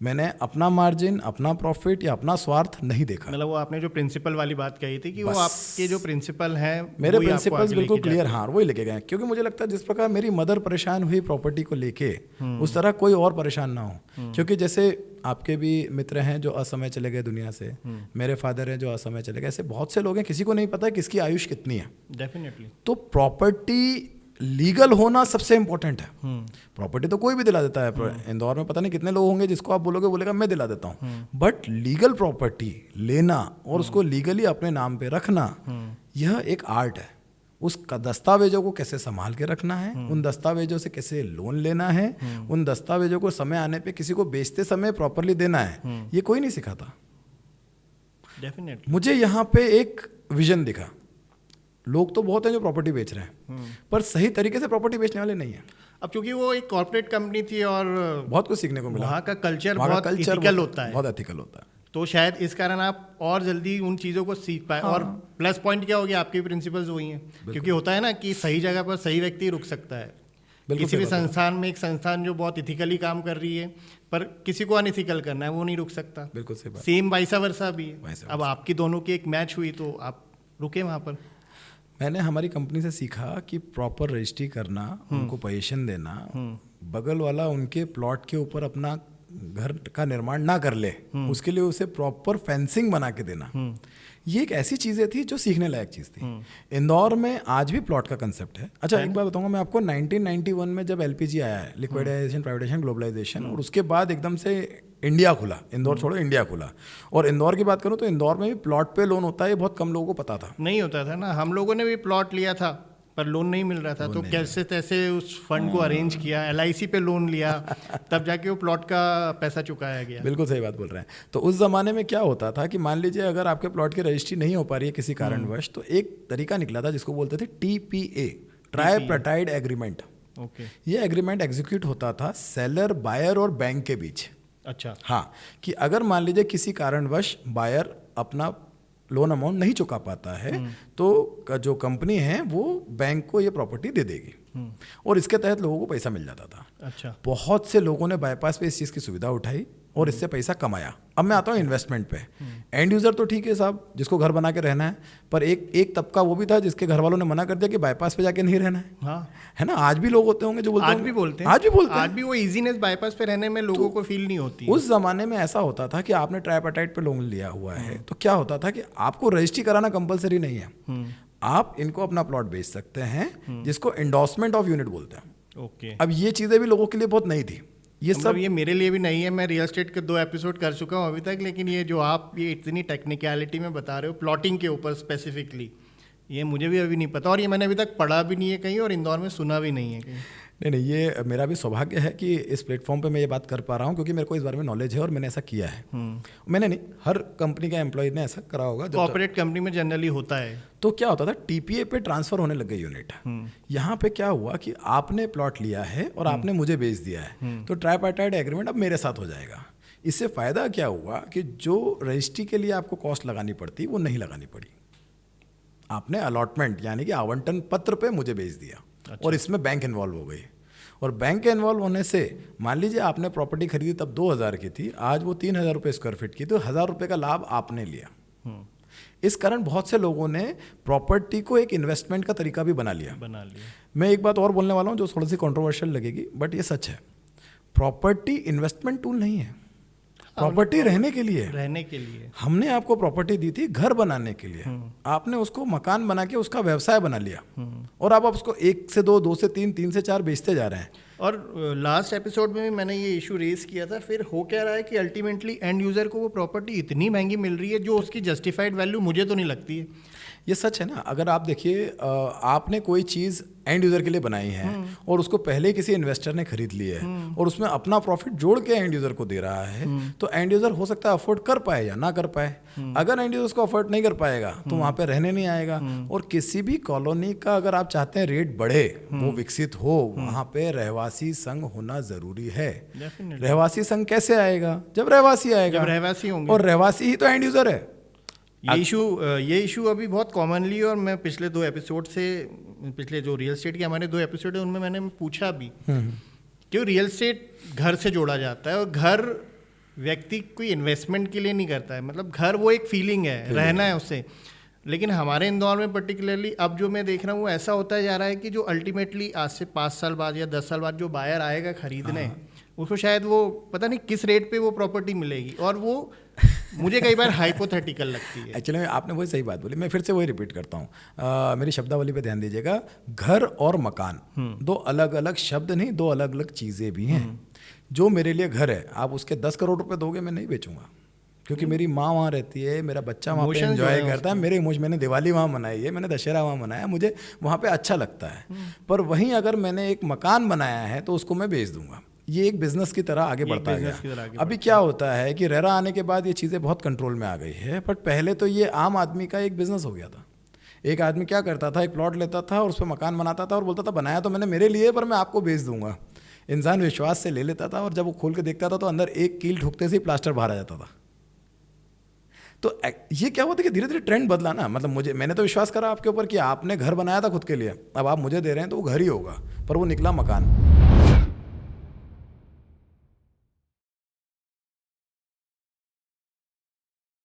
मैंने अपना मार्जिन, अपना प्रॉफिट या अपना स्वार्थ नहीं देखा। मतलब वो आपने जो प्रिंसिपल वाली बात कही थी कि वो आपके जो प्रिंसिपल हैं मेरे प्रिंसिपल्स बिल्कुल क्लियर, हाँ वही लेके गए, क्योंकि मुझे लगता है जिस प्रकार मेरी मदर परेशान हुई प्रॉपर्टी को लेके, उस तरह कोई और परेशान ना हो। क्योंकि जैसे आपके भी मित्र हैं जो असमय चले गए दुनिया से, मेरे फादर हैं जो असमय चले गए, ऐसे बहुत से लोग हैं, किसी को नहीं पता किसकी आयुष कितनी है। डेफिनेटली। तो प्रॉपर्टी लीगल होना सबसे इंपॉर्टेंट है। प्रॉपर्टी तो कोई भी दिला देता है, इंदौर में पता नहीं कितने लोग होंगे जिसको आप बोलोगे बोलेगा मैं दिला देता हूँ, बट लीगल प्रॉपर्टी लेना और उसको लीगली अपने नाम पे रखना, यह एक आर्ट है। उस दस्तावेजों को कैसे संभाल के रखना है, उन दस्तावेजों से कैसे लोन लेना है, उन दस्तावेजों को समय आने पे किसी को बेचते समय प्रॉपरली देना है, ये कोई नहीं सिखाता। डेफिनेटली। मुझे यहाँ पे एक विजन दिखा। लोग तो बहुत हैं जो प्रॉपर्टी बेच रहे हैं, पर सही तरीके से प्रॉपर्टी बेचने वाले नहीं है। अब क्योंकि वो एक कॉर्पोरेट कंपनी थी और बहुत कुछ सीखने को मिला। वहाँ का कल्चर बहुत एथिकल होता है, बहुत एथिकल होता है। तो शायद इस कारण आप और जल्दी उन चीज़ों को सीख पाए। और प्लस पॉइंट क्या हो गया, आपके प्रिंसिपल्स वही हैं, क्योंकि होता है ना कि सही जगह पर सही व्यक्ति रुक सकता है। किसी भी संस्थान में, एक संस्थान जो बहुत इथिकली काम कर रही है पर किसी को अनइथिकल करना है, वो नहीं रुक सकता। बिल्कुल सही बात। सेम वाइसा वर्सा भी है। अब आपकी दोनों की एक मैच हुई तो आप रुके वहाँ पर। मैंने हमारी कंपनी से सीखा कि प्रॉपर रजिस्ट्री करना, उनको पोजीशन देना, बगल वाला उनके प्लॉट के ऊपर अपना घर का निर्माण ना कर ले, उसके लिए उसे प्रॉपर फेंसिंग बना के देना, ये एक ऐसी चीज़ें थी जो सीखने लायक चीज़ थी। इंदौर में आज भी प्लॉट का कंसेप्ट है। अच्छा एक बात बताऊंगा मैं आपको, 1991 में जब एलपीजी आया है, लिक्विडाइजेशन, प्राइवेटाइजेशन, ग्लोबलाइजेशन, और उसके बाद एकदम से इंडिया खुला, इंदौर छोड़ो इंडिया खुला। और इंदौर की बात करूं तो इंदौर में भी प्लॉट पे लोन होता है, ये बहुत कम लोगों को पता था। नहीं होता था ना, हम लोगों ने भी प्लॉट लिया था पर लोन नहीं मिल रहा था, तो कैसे तैसे उस फंड को अरेंज किया, LIC पे लोन लिया, तब जाके वो प्लॉट का पैसा चुकाया गया। बिल्कुल सही बात बोल रहे हैं। तो उस ज़माने में क्या होता था कि मान लीजिए अगर आपके प्लॉट की रजिस्ट्री नहीं हो पा रही है किसी कारणवश, तो एक तरीका निकला था जिसको बोलते थे TPA, ट्राइपार्टाइट एग्रीमेंट। ओके। ये एग्रीमेंट एग्जीक्यूट होता था सेलर, बायर और बैंक के बीच। अच्छा। हाँ, कि अगर मान लीजिए किसी कारणवश बायर अपना लोन अमाउंट नहीं चुका पाता है, तो जो कंपनी है वो बैंक को ये प्रॉपर्टी दे देगी, और इसके तहत लोगों को पैसा मिल जाता था। अच्छा। बहुत से लोगों ने बाईपास पे इस चीज़ की सुविधा उठाई और इससे पैसा कमाया। अब मैं आता हूँ इन्वेस्टमेंट पे। एंड यूज़र तो ठीक है साहब, जिसको घर बना के रहना है, पर एक तबका वो भी था जिसके घर वालों ने मना कर दिया कि बाईपास पे जाके नहीं रहना है। हाँ, है ना, आज भी लोग होते होंगे जो बोलते हैं, आज भी बोलते हैं, आज भी वो इजीनेस बाईपास पे रहने में लोगों को फील नहीं होती। उस जमाने में ऐसा होता था कि आपने ट्राइपार्टाइट पे लोन लिया हुआ है, तो क्या होता था कि आपको रजिस्ट्री कराना कंपलसरी नहीं है, आप इनको अपना प्लॉट बेच सकते हैं, जिसको एंडोर्समेंट ऑफ यूनिट बोलते हैं। ओके। अब ये चीज़ें भी लोगों के लिए बहुत नई थी, ये सब। ये मेरे लिए भी नहीं है, मैं रियल एस्टेट के 2 एपिसोड कर चुका हूँ अभी तक, लेकिन ये जो आप ये इतनी टेक्निकलिटी में बता रहे हो प्लॉटिंग के ऊपर स्पेसिफिकली, ये मुझे भी अभी नहीं पता, और ये मैंने अभी तक पढ़ा भी नहीं है कहीं, और इंदौर में सुना भी नहीं है कहीं। नहीं, ये मेरा भी सौभाग्य है कि इस प्लेटफॉर्म पे मैं ये बात कर पा रहा हूँ, क्योंकि मेरे को इस बारे में नॉलेज है और मैंने ऐसा किया है। मैंने नहीं, हर कंपनी का एम्प्लॉय ने ऐसा करा होगा। कॉर्पोरेट कंपनी में जनरली होता है। तो क्या होता था, TPA पे ट्रांसफर होने लग गए यूनिट। यहाँ पे क्या हुआ कि आपने प्लॉट लिया है और आपने मुझे बेच दिया है, तो ट्राइपार्टाइट एग्रीमेंट अब मेरे साथ हो जाएगा। इससे फ़ायदा क्या हुआ कि जो रजिस्ट्री के लिए आपको कॉस्ट लगानी पड़ती वो नहीं लगानी पड़ी। आपने अलॉटमेंट यानी कि आवंटन पत्र पे मुझे बेच दिया। अच्छा। और इसमें बैंक इन्वॉल्व हो गई, और बैंक के इन्वॉल्व होने से मान लीजिए आपने प्रॉपर्टी खरीदी तब 2000 की थी, आज वो 3000 रुपये स्क्वायर फीट की, तो 1000 रुपये का लाभ आपने लिया। इस कारण बहुत से लोगों ने प्रॉपर्टी को एक इन्वेस्टमेंट का तरीका भी बना लिया। मैं एक बात और बोलने वाला हूँ जो थोड़ी सी कॉन्ट्रोवर्शियल लगेगी, बट ये सच है। प्रॉपर्टी इन्वेस्टमेंट टूल नहीं है, प्रॉपर्टी रहने के लिए। हमने आपको प्रॉपर्टी दी थी घर बनाने के लिए, आपने उसको मकान बना के उसका व्यवसाय बना लिया, और अब आप उसको 1 से 2, 2 से 3, 3 से 4 बेचते जा रहे हैं। और लास्ट एपिसोड में भी मैंने ये इशू रेज किया था, फिर हो क्या रहा है कि अल्टीमेटली एंड यूज़र को वो प्रॉपर्टी इतनी महंगी मिल रही है जो उसकी जस्टिफाइड वैल्यू मुझे तो नहीं लगती है। ये सच है ना, अगर आप देखिए आपने कोई चीज़ एंड यूज़र के लिए बनाई है और उसको पहले किसी इन्वेस्टर ने खरीद ली है और उसमें अपना प्रॉफिट जोड़ के एंड यूज़र को दे रहा है, तो एंड यूज़र हो सकता है अफोर्ड कर पाए या ना कर पाए। अगर एंड यूज़र उसको अफोर्ड नहीं कर पाएगा तो वहाँ पे रहने नहीं आएगा। और किसी भी कॉलोनी का अगर आप चाहते हैं रेट बढ़े, वो विकसित हो, वहाँ पे रहवासी संघ होना ज़रूरी है। रहवासी संघ कैसे आएगा? जब रहवासी आएगा, रहवासी होंगे, और रहवासी ही तो एंड यूज़र है। ये इशू अभी बहुत कॉमनली, और मैं पिछले 2 एपिसोड से, पिछले जो रियल एस्टेट के हमारे 2 एपिसोड है उनमें मैंने पूछा भी क्यों रियल एस्टेट घर से जोड़ा जाता है, और घर व्यक्ति कोई इन्वेस्टमेंट के लिए नहीं करता है, मतलब घर वो एक फीलिंग है, रहना है उससे। लेकिन हमारे इंदौर में पर्टिकुलरली अब जो मैं देख रहा हूँ वो ऐसा होता जा रहा है कि जो अल्टीमेटली आज से 5 साल बाद या 10 साल बाद जो बायर आएगा खरीदने, उसको शायद वो पता नहीं किस रेट पे वो प्रॉपर्टी मिलेगी, और वो मुझे कई बार हाइपोथेटिकल लगती है। एक्चुअली आपने वही सही बात बोली, मैं फिर से वही रिपीट करता हूँ, मेरी शब्दावली पे ध्यान दीजिएगा। घर और मकान दो अलग अलग शब्द नहीं, दो अलग अलग चीज़ें भी हैं। जो मेरे लिए घर है, आप उसके 10 करोड़ रुपए दोगे, मैं नहीं बेचूंगा, क्योंकि मेरी माँ वहाँ रहती है, मेरा बच्चा वहाँ पे एंजॉय करता है, मेरे इमोशन, मैंने दिवाली वहाँ मनाई है, मैंने दशहरा वहाँ मनाया, मुझे वहाँ पे अच्छा लगता है। पर वहीं अगर मैंने एक मकान बनाया है तो उसको मैं बेच दूंगा। ये एक बिजनेस की तरह आगे बढ़ता गया। अभी क्या होता है कि रेरा आने के बाद ये चीज़ें बहुत कंट्रोल में आ गई है, बट पहले तो ये आम आदमी का एक बिजनेस हो गया था। एक आदमी क्या करता था, एक प्लॉट लेता था और उस पर मकान बनाता था और बोलता था बनाया तो मैंने मेरे लिए, पर मैं आपको बेच दूंगा। इंसान विश्वास से ले लेता था और जब वो खोल के देखता था तो अंदर एक कील ठुकते से ही प्लास्टर बाहर आ जाता था। तो ये क्या हुआ था कि धीरे धीरे ट्रेंड बदला ना, मतलब मैंने तो विश्वास करा आपके ऊपर कि आपने घर बनाया था खुद के लिए, अब आप मुझे दे रहे हैं तो वो घर ही होगा, पर वो निकला मकान।